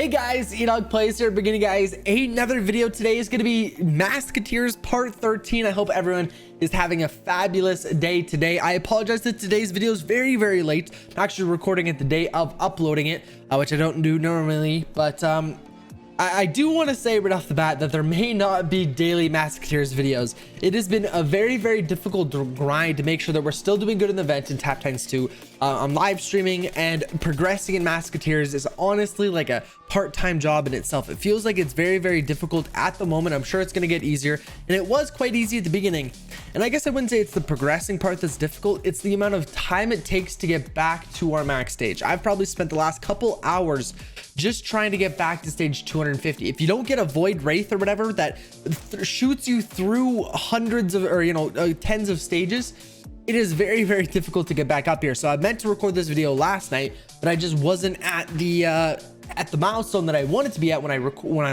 Hey guys, EdogPlays here, beginning guys. Another video today is going to be Masketeers part 13. I hope everyone is having a fabulous day today. I apologize that today's video is very late. I'm actually recording it the day of uploading it, which I don't do normally, but I do want to say right off the bat that there may not be daily Masketeers videos. It has been a very difficult grind to make sure that we're still doing good in the event in Tap Times 2. I'm live streaming, and progressing in Masketeers is honestly like a part-time job in itself. It feels like it's very difficult at the moment. I'm sure it's going to get easier, and it was quite easy at the beginning. And I guess I wouldn't say it's the progressing part that's difficult. It's the amount of time it takes to get back to our max stage. I've probably spent the last couple hours just trying to get back to stage 250. If you don't get a void wraith or whatever that shoots you through hundreds of, or tens of stages, it is very difficult to get back up here. So I meant to record this video last night, but I just wasn't at the milestone that I wanted to be at when I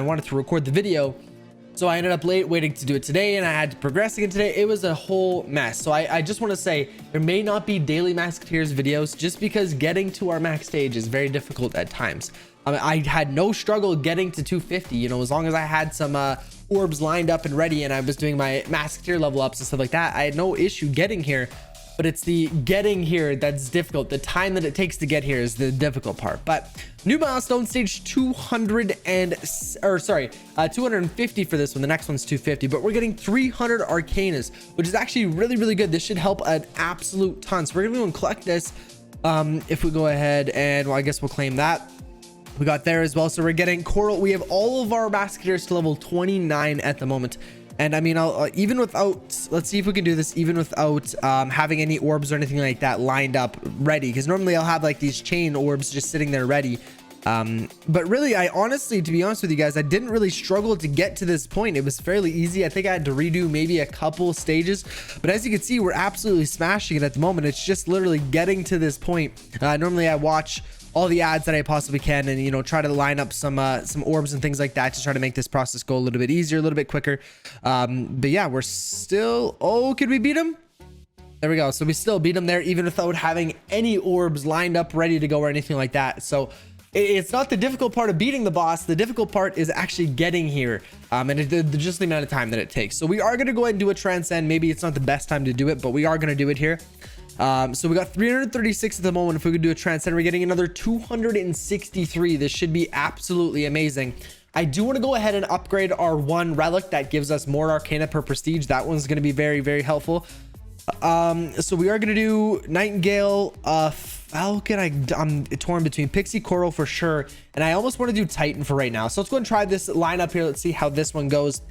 wanted to record the video. So I ended up waiting to do it today, and I had to progress again today. It was a whole mess. So I just want to say there may not be daily Masketeers videos just because getting to our max stage is very difficult at times. I had no struggle getting to 250, as long as I had some orbs lined up and ready and I was doing my Masketeer level ups and stuff like that. I had no issue getting here, but it's the getting here that's difficult. The time that it takes to get here is the difficult part. But new milestone, stage 250 for this one. The next one's 250, but we're getting 300 arcanas, which is actually really good. This should help an absolute ton. So we're gonna go and collect this. If we go ahead and, well, I guess we'll claim that. We got there as well. So we're getting coral. We have all of our Masketeers to level 29 at the moment. And I mean, even without, let's see if we can do this even without having any orbs or anything like that lined up ready. Because normally I'll have like these chain orbs just sitting there ready. But really, I honestly, to be honest with you guys, I didn't really struggle to get to this point. It was fairly easy. I think I had to redo maybe a couple stages, but as you can see, we're absolutely smashing it at the moment. It's just literally getting to this point. Normally I watch all the ads that I possibly can and try to line up some orbs and things like that to try to make this process go a little bit easier, a little bit quicker. But yeah, we're still, oh, could we beat him? There we go. So we still beat him there even without having any orbs lined up ready to go or anything like that. So it's not the difficult part of beating the boss. The difficult part is actually getting here, and just the amount of time that it takes. So we are going to go ahead and do a transcend. Maybe it's not the best time to do it, but we are going to do it here. So we got 336 at the moment. If we could do a transcend, we're getting another 263. This should be absolutely amazing. I do want to go ahead and upgrade our one relic that gives us more arcana per prestige. That one's going to be very helpful. So we are going to do Nightingale, Falcon. I'm torn between Pixie, Coral for sure, and I almost want to do Titan for right now. So let's go and try this lineup here. Let's see how this one goes.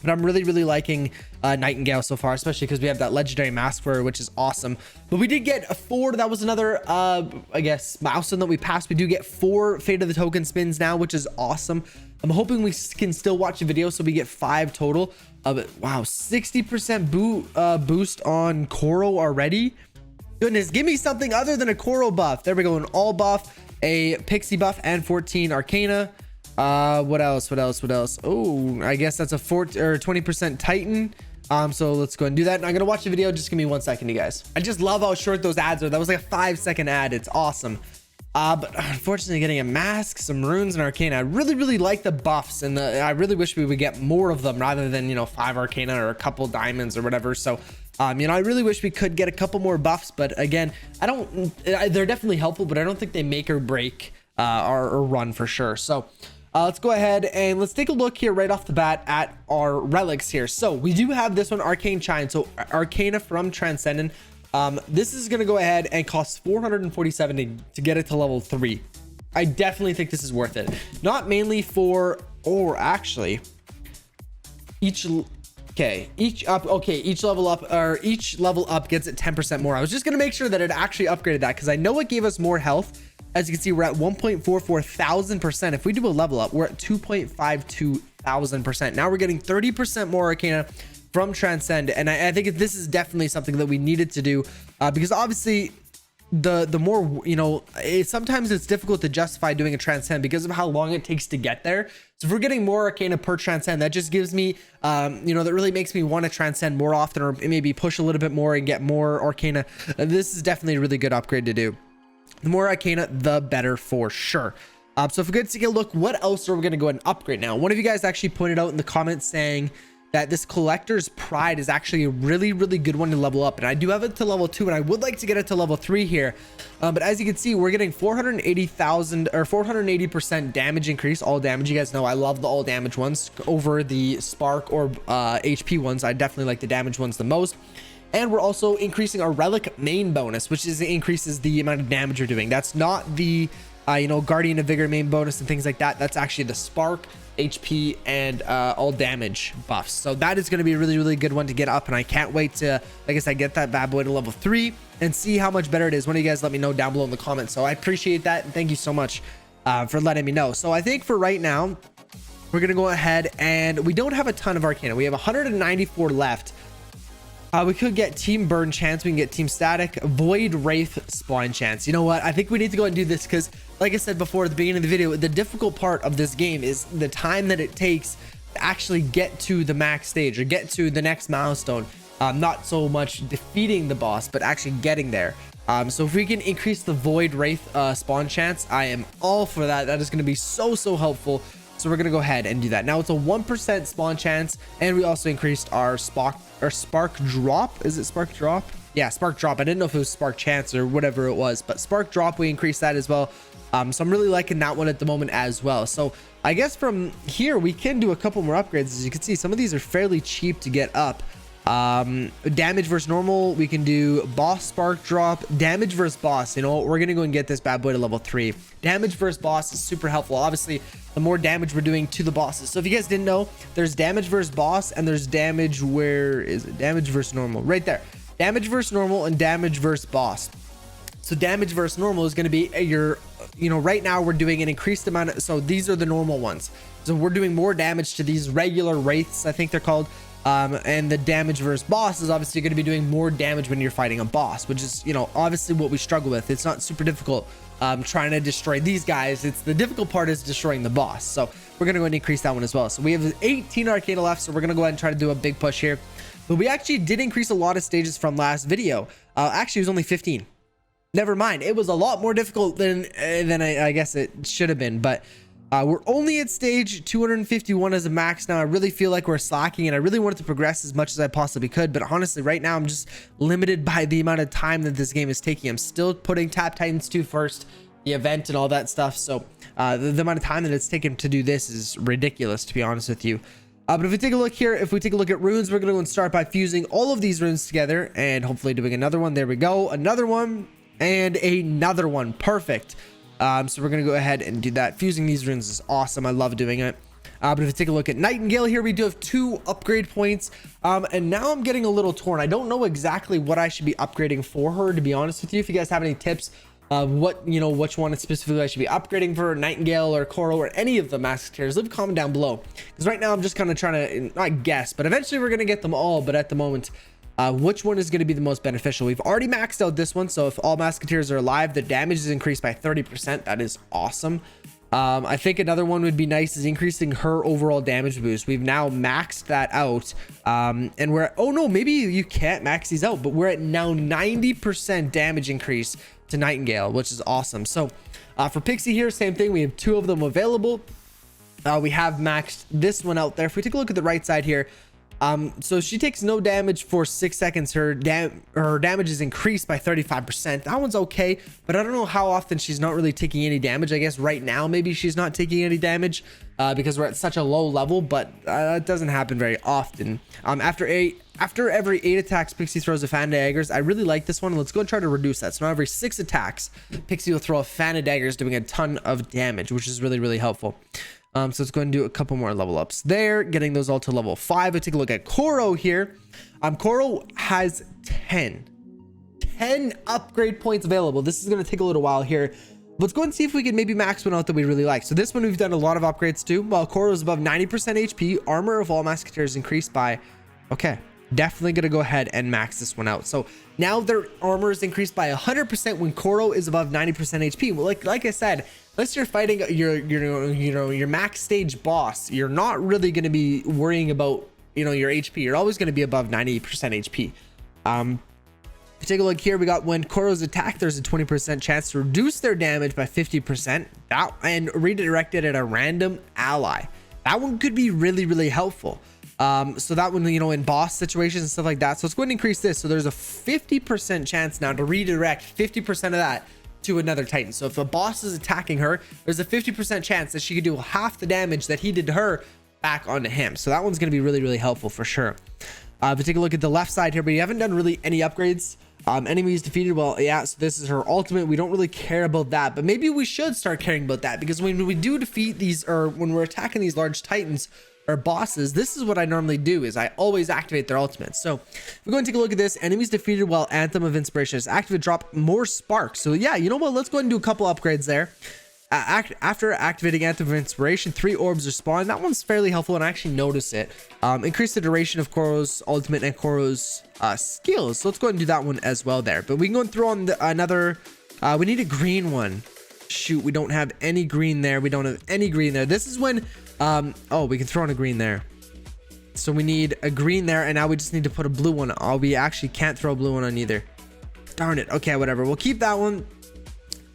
But I'm really liking Nightingale so far, especially because we have that legendary mask wearer, which is awesome. But we did get 4. That was another I guess milestone that we passed. We do get 4 Fate of the Token spins now, which is awesome. I'm hoping we can still watch the video so we get 5 total. But wow, 60% boost on Coral already. Goodness, give me something other than a Coral buff. There we go, an all buff, a Pixie buff, and 14 Arcana. What else? Oh, I guess that's a 20% Titan. So let's go and do that. And I'm gonna watch the video. Just give me 1 second, you guys. I just love how short those ads are. That was like a 5-second ad. It's awesome. But unfortunately, getting a mask, some runes, and arcana. I really like the buffs, and I really wish we would get more of them rather than 5 arcana or a couple diamonds or whatever. So I really wish we could get a couple more buffs, but again, they're definitely helpful, but I don't think they make or break our run for sure. So let's go ahead and let's take a look here right off the bat at our relics here. So we do have this one, Arcane Chine. So Arcana from Transcendent. This is going to go ahead and cost 447 to get it to level 3. I definitely think this is worth it. Not mainly for, or actually each level up gets it 10% more. I was just going to make sure that it actually upgraded that, because I know it gave us more health. As you can see, we're at 1.44,000%. If we do a level up, we're at 2.52,000%. Now we're getting 30% more arcana from Transcend, and I think this is definitely something that we needed to do, because obviously the more sometimes it's difficult to justify doing a Transcend because of how long it takes to get there. So if we're getting more arcana per Transcend, that just gives me that really makes me want to Transcend more often, or maybe push a little bit more and get more arcana. This is definitely a really good upgrade to do. The more arcana, the better for sure. So if we could take a look, what else are we going to go ahead and upgrade now? One of you guys actually pointed out in the comments saying that this collector's pride is actually a really good one to level up, and I do have it to level 2, and I would like to get it to level 3 here. But as you can see, we're getting 480,000 or 480% damage increase, all damage. You guys know I love the all damage ones over the spark or HP ones. I definitely like the damage ones the most. And we're also increasing our relic main bonus, which is increases the amount of damage you're doing. That's not the you know, Guardian of Vigor main bonus and things like that. That's actually the spark, HP, and all damage buffs. So that is going to be a really good one to get up, and I can't wait to, like I said, get that bad boy to level 3 and see how much better it is. One of you guys let me know down below in the comments, so I appreciate that, and thank you so much for letting me know. So I think for right now, we're going to go ahead, and we don't have a ton of Arcana. We have 194 left. We could get Team Burn chance. We can get Team Static, Void Wraith spawn chance. You know what? I think we need to go and do this because, like I said before at the beginning of the video, the difficult part of this game is the time that it takes to actually get to the max stage or get to the next milestone. Not so much defeating the boss, but actually getting there. So if we can increase the Void Wraith spawn chance, I am all for that. That is going to be so helpful. So we're going to go ahead and do that. Now it's a 1% spawn chance, and we also increased our spark drop. Is it spark drop? Yeah, spark drop. I didn't know if it was spark chance or whatever it was, but spark drop, we increased that as well. So I'm really liking that one at the moment as well. So I guess from here we can do a couple more upgrades. As you can see, some of these are fairly cheap to get up. Damage versus normal, we can do boss spark drop, damage versus boss. You know what, we're gonna go and get this bad boy to level 3. Damage versus boss is super helpful. Obviously, the more damage we're doing to the bosses. So if you guys didn't know, there's damage versus boss, and there's damage, where is it? Damage versus normal, right there. Damage versus normal and damage versus boss. So damage versus normal is going to be your, you know, right now we're doing an increased amount of, so these are the normal ones. So we're doing more damage to these regular wraiths, I think they're called. And the damage versus boss is obviously going to be doing more damage when you're fighting a boss, which is, you know, obviously what we struggle with. It's not super difficult trying to destroy these guys. It's the difficult part is destroying the boss. So we're going to go and increase that one as well. So we have 18 Arcana left, so we're going to go ahead and try to do a big push here. But we actually did increase a lot of stages from last video. Actually, it was only 15. Never mind. It was a lot more difficult than I guess it should have been, but we're only at stage 251 as a max now. I really feel like we're slacking, and I really wanted to progress as much as I possibly could, but honestly right now I'm just limited by the amount of time that this game is taking. I'm still putting Tap Titans 2 first, the event and all that stuff, so the amount of time that it's taken to do this is ridiculous, to be honest with you. But if we take a look here, if we take a look at runes, we're going to go and start by fusing all of these runes together and hopefully doing another one. There we go, another one and another one. Perfect. So we're going to go ahead and do that. Fusing these runes is awesome. I love doing it. But if we take a look at Nightingale here, we do have 2 upgrade points. And now I'm getting a little torn. I don't know exactly what I should be upgrading for her, to be honest with you. If you guys have any tips of what, you know, which one specifically I should be upgrading for, Nightingale or Coral or any of the Masketeers, leave a comment down below. Because right now I'm just kind of trying to, not guess, but eventually we're going to get them all. But at the moment, which one is going to be the most beneficial? We've already maxed out this one, so if all Masketeers are alive, the damage is increased by 30%. That is awesome. I think another one would be nice is increasing her overall damage boost. We've now maxed that out, and we're at, oh no, maybe you can't max these out, but we're at now 90% damage increase to Nightingale, which is awesome. So for Pixie here, same thing. We have 2 of them available. We have maxed this one out there. If we take a look at the right side here, so she takes no damage for 6 seconds. Her damage is increased by 35%. That one's okay, but I don't know how often she's not really taking any damage. I guess right now maybe she's not taking any damage because we're at such a low level, but it doesn't happen very often. After every 8 attacks, Pixie throws a fan of daggers. I really like this one. Let's go and try to reduce that. So now every 6 attacks, Pixie will throw a fan of daggers, doing a ton of damage, which is really helpful. So let's go and do a couple more level ups there, getting those all to level 5. Let's take a look at Koro here. Koro has 10 upgrade points available. This is going to take a little while here. Let's go and see if we can maybe max one out that we really like. So this one we've done a lot of upgrades to. While Koro is above 90% HP, armor of all Masketeers increased by, okay, definitely going to go ahead and max this one out. So now their armor is increased by 100% when Koro is above 90% HP. Well, like I said, unless you're fighting your max stage boss, you're not really going to be worrying about, you know, your HP. You're always going to be above 90% HP. you take a look here, we got when Koro's attack, there's a 20% chance to reduce their damage by 50%, and redirect it at a random ally. That one could be really, really helpful. So that one, you know, in boss situations and stuff like that. So let's go ahead and increase this. So there's a 50% chance now to redirect 50% of that to another Titan. So if a boss is attacking her, there's a 50% chance that she could do half the damage that he did to her back onto him. So that one's going to be really, really helpful for sure. If you take a look at the left side here, but you haven't done really any upgrades. Enemies defeated. Well, yeah, so this is her ultimate. We don't really care about that, but maybe we should start caring about that, because when we do defeat these, or when we're attacking these large Titans or bosses, this is what I normally do, is I always activate their ultimates. So we're going to take a look at this. Enemies defeated while Anthem of Inspiration is active, drop more sparks. So yeah, you know what, let's go ahead and do a couple upgrades there. After activating Anthem of Inspiration, 3 orbs are spawned. That one's fairly helpful, and I actually notice it. Increase the duration of Koro's ultimate and Koro's skills. So let's go ahead and do that one as well there. But we can go and throw on another. We need a green one. Shoot, we don't have any green there. We don't have any green there. This is when oh, we can throw on a green there. So we need a green there, and now we just need to put a blue one. Oh, we actually can't throw a blue one on either. Darn it. Okay, whatever, we'll keep that one.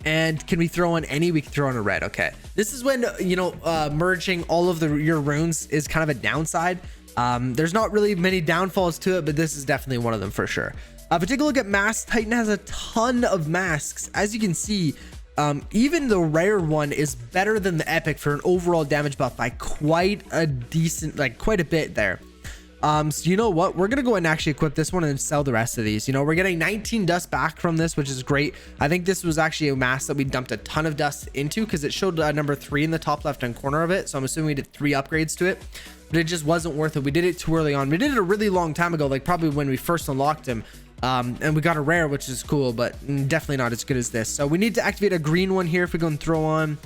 And can we throw on any? We can throw on a red. Okay, this is when, you know, merging all of your runes is kind of a downside. There's not really many downfalls to it, but this is definitely one of them for sure. If we take a look at masks, Titan has a ton of masks. As you can see, even the rare one is better than the epic for an overall damage buff by quite a bit there. So you know what, we're gonna go ahead and actually equip this one and sell the rest of these. You know, we're getting 19 dust back from this, which is great. I think this was actually a mask that we dumped a ton of dust into, because it showed number 3 in the top left hand corner of it. So I'm assuming we did 3 upgrades to it, but it just wasn't worth it. We did it too early on. We did it a really long time ago, like probably when we first unlocked him. And we got a rare, which is cool, but definitely not as good as this. So we need to activate a green one here. If we go and throw on,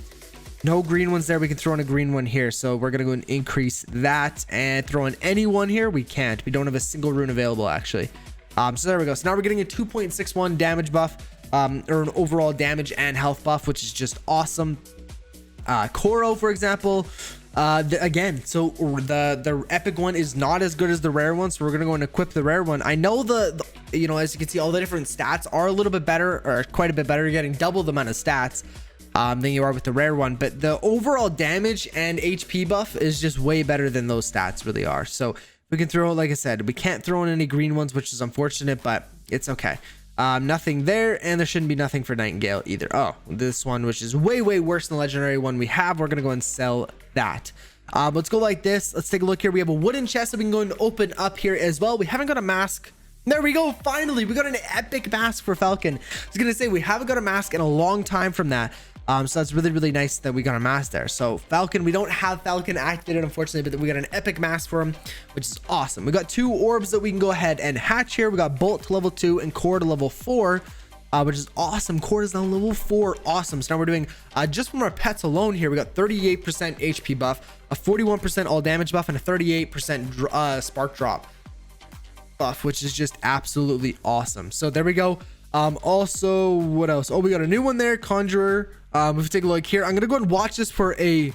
no green ones there, we can throw in a green one here. So we're gonna go and increase that and throw in any one here. We can't, we don't have a single rune available actually. So there we go. So now we're getting a 2.61 damage buff, or an overall damage and health buff, which is just awesome. Koro, for example, again, so the epic one is not as good as the rare one, so we're gonna go and equip the rare one. I know the you know, as you can see, all the different stats are a little bit better, or quite a bit better. You're getting double the amount of stats than you are with the rare one, but the overall damage and HP buff is just way better than those stats really are. So we can throw, like I said, we can't throw in any green ones, which is unfortunate, but it's okay. Nothing there, and there shouldn't be nothing for Nightingale either. Oh, this one, which is way worse than the legendary one we have, we're gonna go and sell that. Let's go like this. Let's take a look here. We have a wooden chest that we can go and open up here as well. We haven't got a mask. There we go, finally we got an epic mask for Falcon. I was gonna say, we haven't got a mask in a long time from that. So that's really nice that we got a mask there. So Falcon, we don't have Falcon activated unfortunately, but we got an epic mask for him, which is awesome. We got 2 orbs that we can go ahead and hatch here. We got Bolt to level 2 and Core to level 4, which is awesome. Core is now level 4, awesome. So now we're doing just from our pets alone here, we got 38% HP buff, a 41% all damage buff, and a 38% spark drop buff, which is just absolutely awesome. So there we go. Also, what else? Oh, we got a new one there, Conjurer. If we take a look here, I'm gonna go and watch this for a,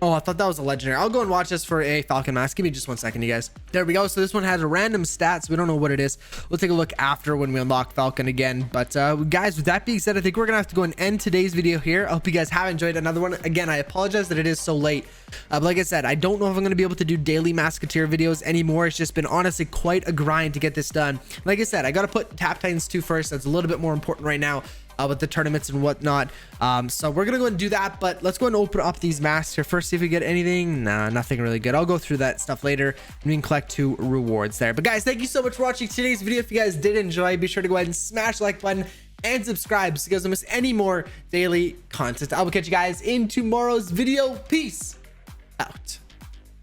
oh, I thought that was a legendary. I'll go and watch this for a Falcon mask. Give me just 1 second, you guys. There we go. So this one has a random stats. We don't know what it is. We'll take a look after when we unlock Falcon again. But guys, with that being said, I think we're gonna have to go and end today's video here. I hope you guys have enjoyed another one. Again, I apologize that it is so late. But like I said, I don't know if I'm gonna be able to do daily Masketeer videos anymore. It's just been honestly quite a grind to get this done. Like I said, I gotta put Tap Titans 2 first. That's a little bit more important right now. With the tournaments and whatnot. So we're gonna go and do that, but let's go and open up these masks here first, see if we get anything. Nah, nothing really good. I'll go through that stuff later, and we can collect 2 rewards there. But guys, thank you so much for watching today's video. If you guys did enjoy, be sure to go ahead and smash the like button and subscribe so you guys don't miss any more daily content. I will catch you guys in tomorrow's video. Peace out.